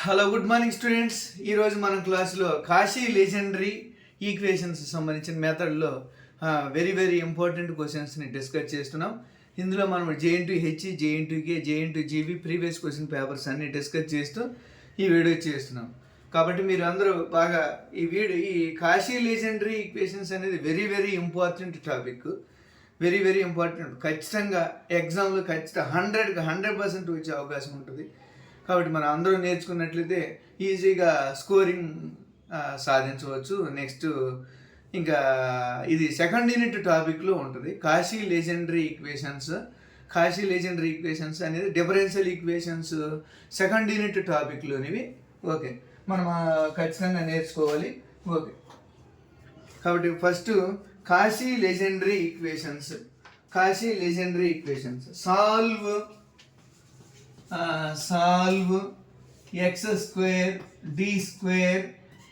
Hello good morning students. ఈరోజు మన క్లాస్లో కాశీ లెజెండరీ ఈక్వేషన్స్ సంబంధించిన మెథడ్లో వెరీ వెరీ ఇంపార్టెంట్ క్వశ్చన్స్ని డిస్కస్ చేస్తున్నాం. ఇందులో మనం JNTH, JNTK, JNTGB previous question papers అన్ని డిస్కస్ చేస్తూ ఈ వీడియో చేస్తున్నాం. కాబట్టి మీరు అందరూ బాగా ఈ కాశీ లెజెండరీ ఈక్వేషన్స్ అనేది very very important topic, very very important. ఖచ్చితంగా ఎగ్జామ్లో ఖచ్చితంగా 100% వచ్చే అవకాశం ఉంటుంది. కాబట్టి మనం అందరూ నేర్చుకున్నట్లయితే ఈజీగా స్కోరింగ్ సాధించవచ్చు. నెక్స్ట్ ఇంకా ఇది సెకండ్ యూనిట్ టాపిక్లో ఉంటుంది. కాశీ లెజెండరీ ఈక్వేషన్స్ అనేది డిఫరెన్షియల్ ఈక్వేషన్స్ సెకండ్ యూనిట్ టాపిక్లోనివి. ఓకే, మనం ఖచ్చితంగా నేర్చుకోవాలి. ఓకే, కాబట్టి first Cauchy legendary equations solve x square d square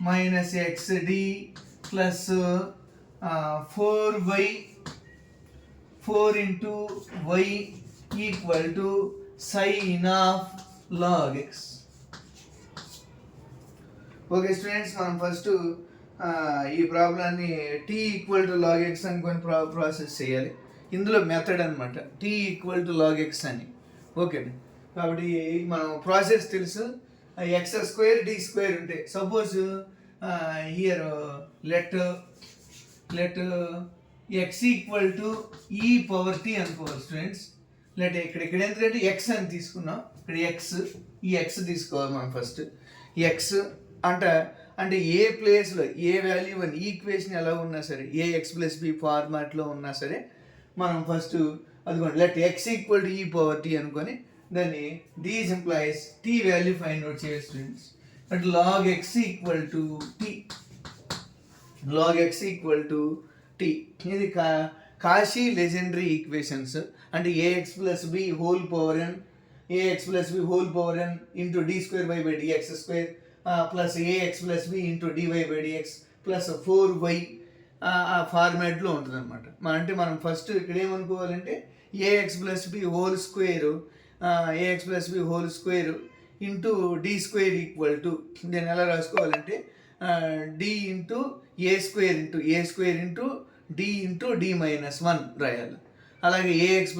minus xd plus 4y 4 into y equal to sin of log x. Okay students, మనం ఫస్ట్ ఈ ప్రాబ్లాన్ని t equal to log x అనుకొని ప్రాసెస్ చేయాలి. ఇందులో మెథడ్ అనమాట t equal to log x అని. Okay, కాబట్టి మనం ప్రాసెస్ తెలుసు. x స్క్వేర్ d స్క్వేర్ ఉంటే suppose here let x equal to e power t అనుకోవాలి స్టూడెంట్స్. ఇక్కడ ఎందుకంటే x అని తీసుకున్నాం, ఇక్కడ ఈ x తీసుకోవాలి మనం ఫస్ట్. x అంటే ఏ ప్లేస్లో ఏ వాల్యూ అని ఈక్వేషన్ ఎలా ఉన్నా సరే, ఏ x ప్లస్ బి ఫార్మాట్లో ఉన్నా సరే మనం ఫస్ట్ అదిగోండి let x equal to e power t అనుకొని దాన్ని this implies t value find out చేయాలి students. But log x equal to t. ఇది కాశీ లెజెండరీ ఈక్వేషన్స్. అంటే ax plus B whole power n into d square y by dx square plus ax plus B into dy by dx plus 4y ఆ ఫార్మాట్లో ఉంటుంది అనమాట. అంటే మనం first ఇక్కడ ఏమనుకోవాలంటే ax plus B whole square into d square equal to, దీన్ని ఎలా రాసుకోవాలంటే D into A square into D into D minus 1 రాయాలి. అలాగే A X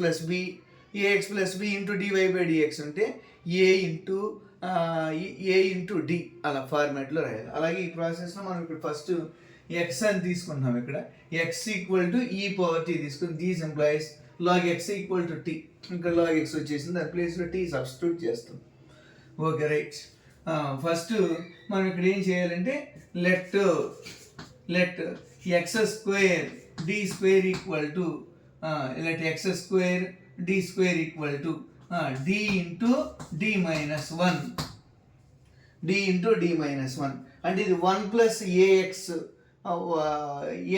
plus B into D Y by D X ఉంటే ఏ ఇంటూ డి అలా ఫార్మాట్లో రాయాలి. అలాగే ఈ ప్రాసెస్లో మనం ఇక్కడ ఫస్ట్ ఎక్స్ అని తీసుకుంటున్నాం. ఇక్కడ ఎక్స్ ఈక్వల్ టు ఈ పవర్ టీ తీసుకుని this implies log x equal to t. ఇక్కడ log x వచ్చేసింది, దాని ప్లేస్లో టీ సబ్స్టిట్యూట్ చేస్తాం. Okay right. ఫస్ట్ మనం ఇక్కడ ఏం చేయాలంటే let x square d square equal to x square d square equal to d into d minus 1 అంటే ఇది 1 ప్లస్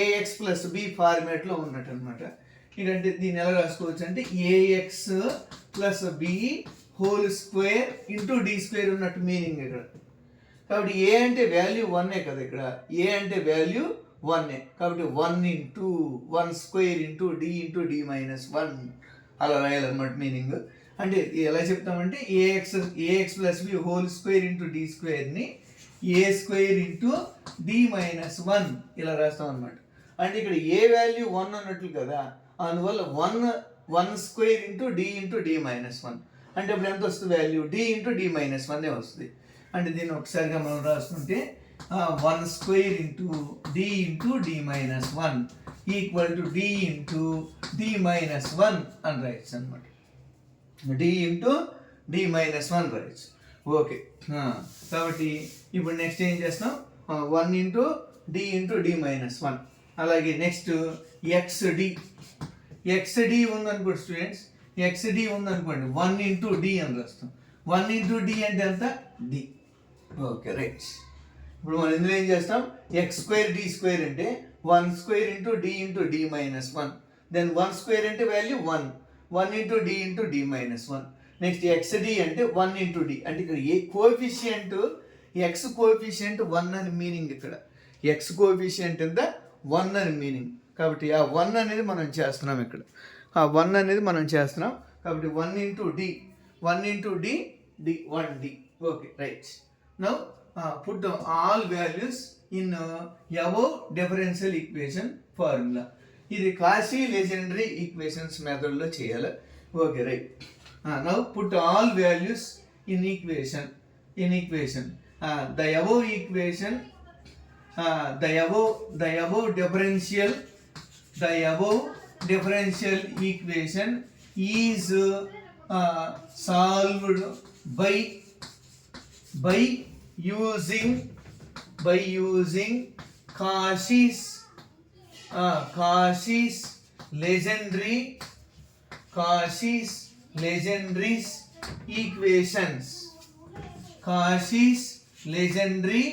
ఏఎక్స్ ప్లస్ బి ఫార్మేట్లో ఉన్నట్టు అనమాట. ఏంటంటే దీన్ని ఎలా రాసుకోవచ్చు అంటే a x plus B whole square into d square ఉన్నట్టు మీనింగ్ ఇక్కడ. కాబట్టి ఏ అంటే వాల్యూ 1 కదా, ఇక్కడ ఏ అంటే వాల్యూ 1. కాబట్టి 1 స్క్వేర్ ఇంటూ డి మైనస్ 1 అలా రాయాలన్నమాట మీనింగ్. అంటే ఎలా చెప్తామంటే A X plus B whole square into D స్క్వేర్ని A square into D minus 1 ఇలా రాస్తాం అనమాట. అంటే ఇక్కడ ఏ వాల్యూ 1 అన్నట్లు కదా, అందువల్ల 1 స్క్వేర్ ఇంటూ డి మైనస్ 1 అంటే ఇప్పుడు ఎంత వస్తుంది value d into D minus 1 వస్తుంది. అంటే దీన్ని ఒకసారిగా మనం రాసుకుంటే 1 square into D minus 1 equal to d into D minus 1 అని రాయచ్చు అనమాట. డి ఇంటూ డి మైనస్ 1 రాయచ్చు. ఓకే, కాబట్టి ఇప్పుడు నెక్స్ట్ ఏం చేస్తాం 1 ఇంటూ డి మైనస్ 1. అలాగే నెక్స్ట్ XD ఉందనుకోండి స్టూడెంట్స్, XD ఉందనుకోండి 1 ఇంటూ డి అని రాస్తాం. 1 ఇంటూ డి అంటే ఎంత డి. Okay right. ఇప్పుడు మనం ఇందులో ఏం చేస్తాం x స్క్వేర్ డి స్క్వేర్ అంటే 1 square into D minus 1. Then 1 square అంటే value 1 into D minus 1. Next XD అంటే 1 ఇంటూ డి అంటే ఇక్కడ ఏ కోఎఫిషియంట్ x కోఎఫిషియంట్ 1 అని మీనింగ్. ఇక్కడ x కోఎఫిషియంట్ ఎంత 1 అని మీనింగ్. కాబట్టి ఆ 1 అనేది మనం చేస్తున్నాం ఇక్కడ, కాబట్టి 1 into d 1D okay right. Now put all values in above differential equation formula. ఇది కాషీ లెజెండరీ ఈక్వేషన్స్ మెథడ్ లో చేయాలి. Okay right. Now put all values in equation. The above equation, the above differential equation is solved by using Cauchy's Legendry's equations. Cauchy's Legendry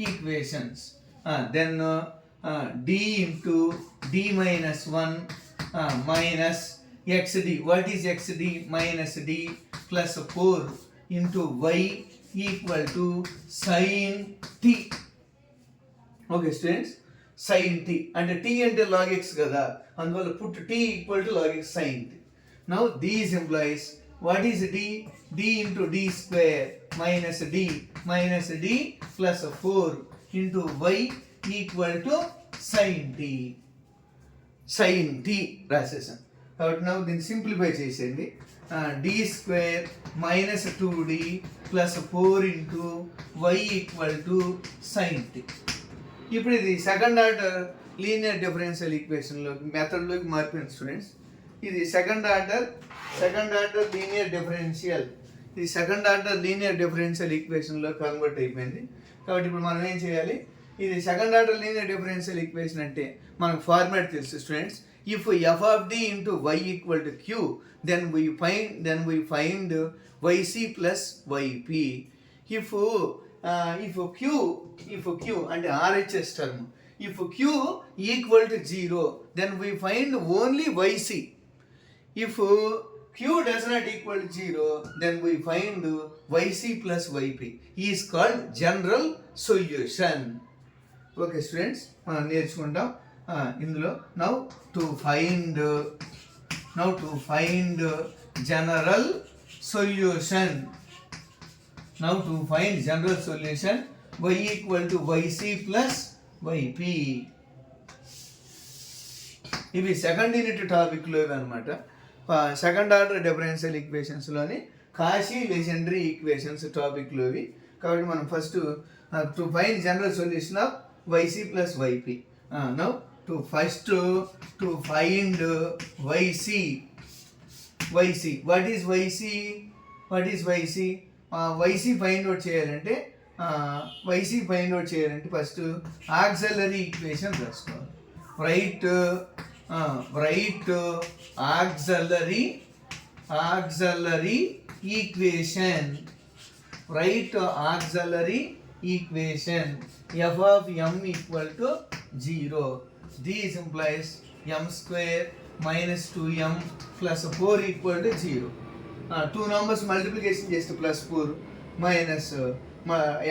equations. Then d into d minus 1 minus xd. What is xd? Minus d plus 4 into y equal to sin t. Okay students, sin t అంటే t అంటే log x కదా, అందువల్ల put t equal to log x sin t. Now these implies what is d? d into d square minus d plus 4 into y equal to sin t రాసేసాం. కాబట్టి now దీన్ని simplify చేసేయండి. d square minus 2d plus 4 into y equal to sin t. ఇప్పుడు ఇది second order linear differential ఈక్వేషన్లోకి మెథడ్లోకి మారిపోయింది students. ఇది second order linear differential, ఇది సెకండ్ ఆర్డర్ లీనియర్ డిఫరెన్షియల్ ఈక్వేషన్లో కన్వర్ట్ అయిపోయింది. కాబట్టి ఇప్పుడు మనం ఏం చేయాలి? ఇది second order linear differential equation అంటే మనకు ఫార్మాట్ తెలుసు students. If f of d into y equal to q, then we find yc plus yp. If q అంటే RHS term, if q equal to 0, then we find only yc. If q does not equal to 0, then we find yc plus yp. He is called general solution. Okay students, మనం నేర్చుకుంటాం ఇందులో. Now to find general solution. Now to find general solution, y equal to yc plus yp. ఇవి second unit టాపిక్లో అనమాట. Second order differential ఈక్వేషన్స్లోని Cauchy legendary equations టాపిక్లోవి. కాబట్టి మనం first to find general solution of yc plus yp. Now to find yc. What is yc? yc find out చేయాలంటే first auxiliary equation రాసుకోవాలి. Right auxiliary equation. Write auxiliary equation. F of m equal to 0. This implies m square minus 2m plus 4 equal to 0. Two numbers multiplication చేస్తే plus 4 minus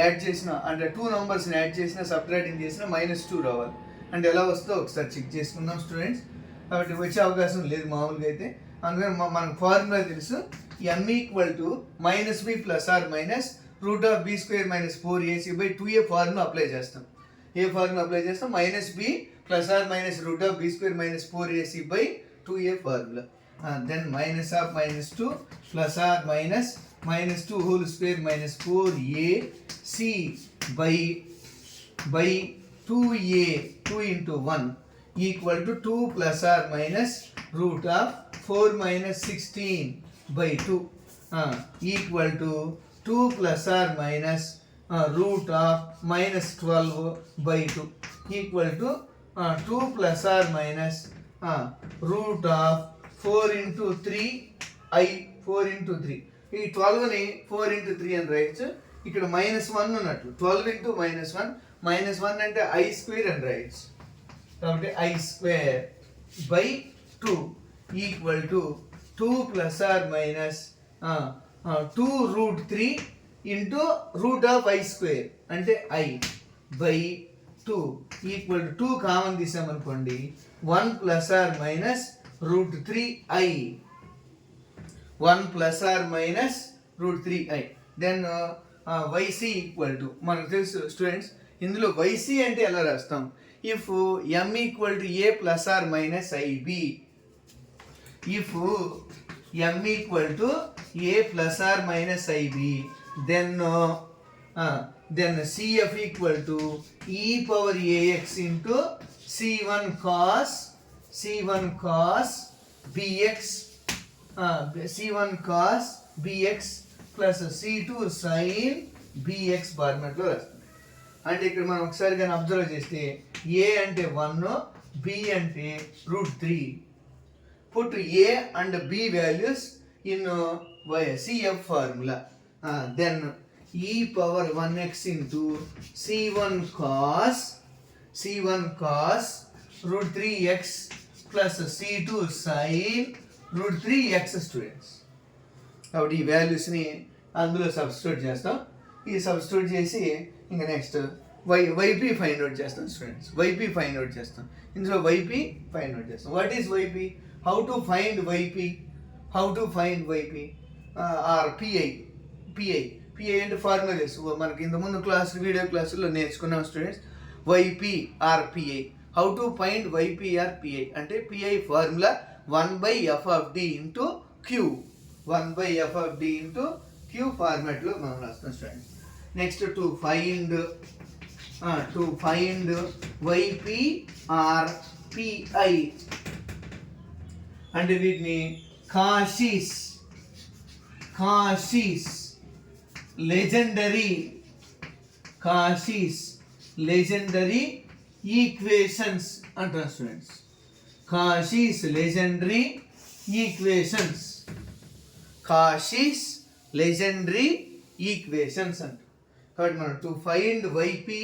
add చేసిన అంటే two నంబర్స్ని add చేసిన subtracting చేసిన -2 రావాలి. అంటే ఎలా వస్తుందో ఒకసారి చెక్ చేసుకుందాం స్టూడెంట్స్. కాబట్టి వచ్చే అవకాశం లేదు మామూలుగా అయితే. అందుకని మనకు ఫార్ములా తెలుసు, m equal to -b plus or minus root of b square minus 4ac by 2a formula apply చేస్తాం. ఏ ఫార్ములా అప్లై చేస్తాం? -b plus or minus root of b square minus 4ac by 2a formula. Then minus of -2 plus or minus -2 whole square minus 4ac by 2a 2 into 1 equal to 2 plus or minus root of 4 minus 16 by 2 equal to 2 plus or minus root of minus 12 by 2 equal to 2 plus or minus root of 4 into 3 I 4 into 3. ఈ 12ని 4 into 3 అని రాయొచ్చు. ఇక్కడ -1 ఉన్నట్లు 12 into -1 అంటే I square అని రాయొచ్చు. కాబట్టి I square by 2 equal to 2 plus or minus 2 root 3 into root of I square అంటే I by 2 equal to 2 common తీసామనుకోండి 1 plus or minus root 3i 1 plus or minus root 3i. Then Y C equal to మనకు తెలుసు students, ఇందులో Y C అంటే ఎలా రాస్తాం? If M equal to A plus or minus I B, if M equal to A plus or minus I B, then C F equal to ఈ power A X into C1 cos bx, C1 cos bx plus C2 sin bx ఫార్మాట్లో రాస్తాం. అంటే ఇక్కడ మనం ఒకసారి కానీ observe చేస్తే ఏ అంటే 1, బి అంటే √3. Put A and B values in CF formula, then E power 1x into C1 cos √3x plus C2 sin √3x students. కాబట్టి ఈ వాల్యూస్ని అందులో సబ్స్టిట్యూట్ చేస్తాం. ఈ సబ్స్టిట్యూట్ చేసి ఇంకా నెక్స్ట్ వైపీ ఫైండ్ అవుట్ చేస్తాం స్టూడెంట్స్. వైపీ ఫైండ్ అవుట్ చేస్తాం. ఇందులో వైపీ ఫైండ్ అవుట్ చేస్తాం. What is Y P? How to find YP? Or P I అంటే ఫార్ములా తెలుసు మనకి, ఇంతకుముందు వీడియో క్లాసుల్లో నేర్చుకున్నాం students. Y P or P I. How to find YP or P I అంటే P I formula 1/f(d) into Q, 1/f(d) into Q ఫార్మాట్లో మనం రాస్తాం students. Next to find YP or P I అంటే వీటిని కాషీస్ లెజెండరీ ఈక్వేషన్స్ అంటారు స్టూడెంట్స్. కాషీస్ లెజెండరీ ఈక్వేషన్స్ అంటారు. కాబట్టి మనం to find YP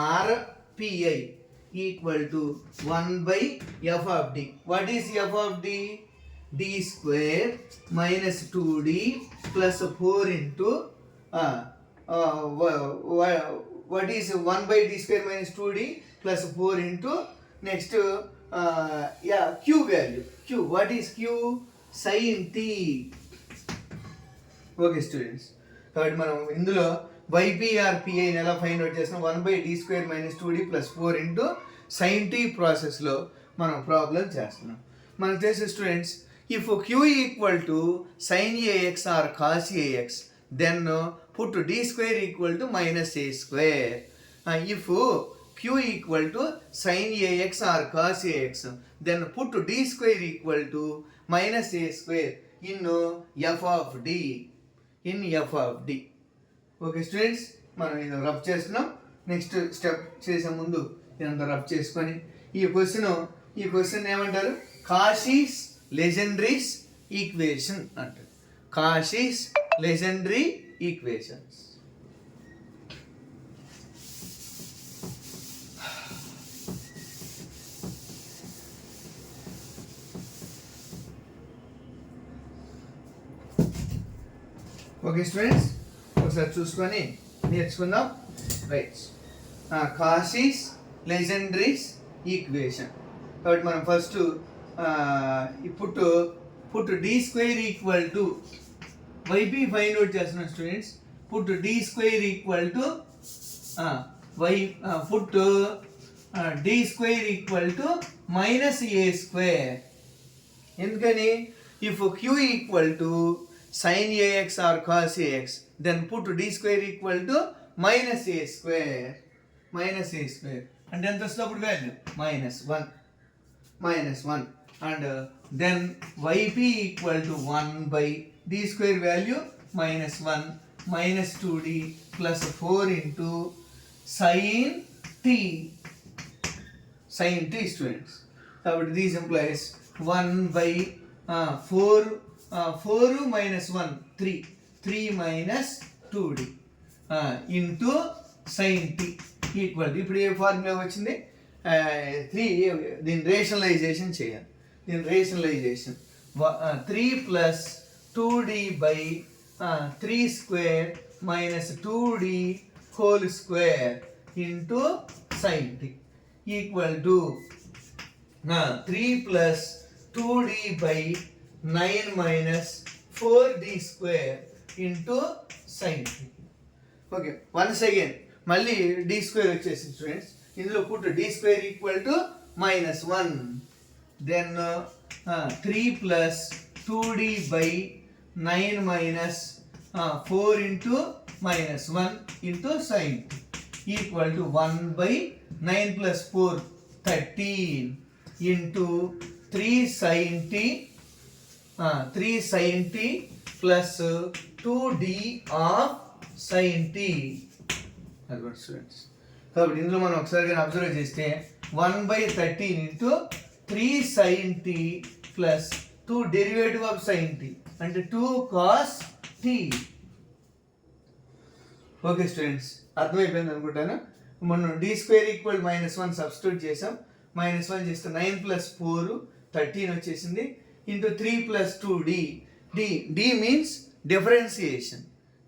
or PI equal to 1/f(d). What is f(d)? d square minus 2d plus 4 into what is 1/d square minus 2d plus 4 into next q value. Q, what is q? sin t. Okay students, కాబట్టి మనం ఇందులో YPRPI ఎలా find out చేస్తాం? 1/d square minus 2d plus 4 into sin t ప్రాసెస్లో మనం problem చేస్తున్నాం. మనకు తెలిసిన students, if q equal to sin ax or cos ax, then put d square equal to minus a square. If q equal to sin ax or cos ax, then put d square equal to minus a square in f of d. Okay students, మనం ఇది rub చేస్తున్నాం. Next step చేసే ముందు ఇదంతా rub చేసుకొని ఈ question ఏమంటారు? కాషీస్ legendaries equation అంటారు. Cauchy's legendary equations. Okay students, ఒకసారి చూసుకొని నేర్చుకుందాం. Right, Cauchy's legendaries equation. కాబట్టి మనం first put D square equal to Y P find out చేస్తున్నాం students. Put D square equal to put D square equal to minus A square. ఎందుకని? If Q equal to sin ax or cos ax, then put d square equal to minus a square. And then the slope value minus 1 and then yp equal to 1/d square value minus 1 minus 2d plus 4 into sin t students. So this implies 1/4 minus 1 3 minus 2d into sin t equal. ఇప్పుడు ఏ formula వచ్చింది? 3. దీని rationalization చేయాలి. 3 plus 2d by 3 square minus 2d whole square into sin t equal to 3 plus 2d by 9 minus 4d square into sin t. Okay once again మళ్ళీ d square వచ్చేసింది students. ఇందులో put d square equal to -1, then 3 plus 2d by 9 minus 4 into -1 into sine equal to 1 by 9 plus 4 13 into 3 sin t plus 2d of sin t. అదిగోండి students. కాబట్టి ఇందులో మనం ఒకసారి observe చేస్తే 1 by 13 into 3 sin t plus 2 derivative of sin t అంటే 2 cos t. Okay students, అర్థమైపోయింది అనుకుంటాను. మనం డి స్క్వేర్ ఈక్వల్ -1 సబ్స్టిట్యూట్ చేసాం. -1 చేస్తే 9 ప్లస్ 4 13 వచ్చేసింది into 3 plus 2d. d means differentiation.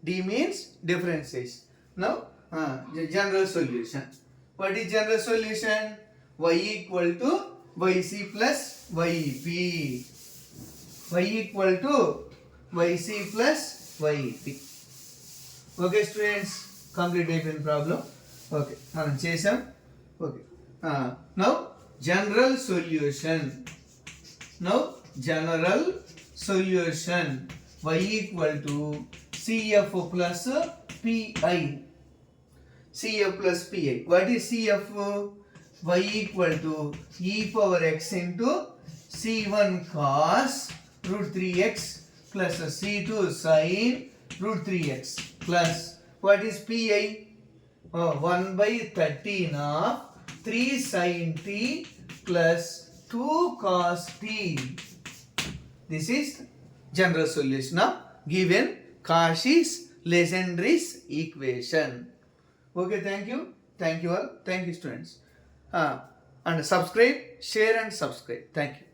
d means differentiation. Now general solution. What is general solution? Y equal to yc plus yp. Y equal to yc plus yp. Okay students, complete అయిపోయిన problem. Okay మనం చేసాం. Okay now general solution. y equal to cf plus pi. cf plus pi. What is cf? Y equal to e power x into c1 cos root 3x plus c2 sin root 3x plus what is pi? 1 by 13 of 3 sin t plus 2 cos t. This is general solution of given Cauchy-Legendre equation. Okay, thank you all, thank you students, and subscribe, share and subscribe. Thank you.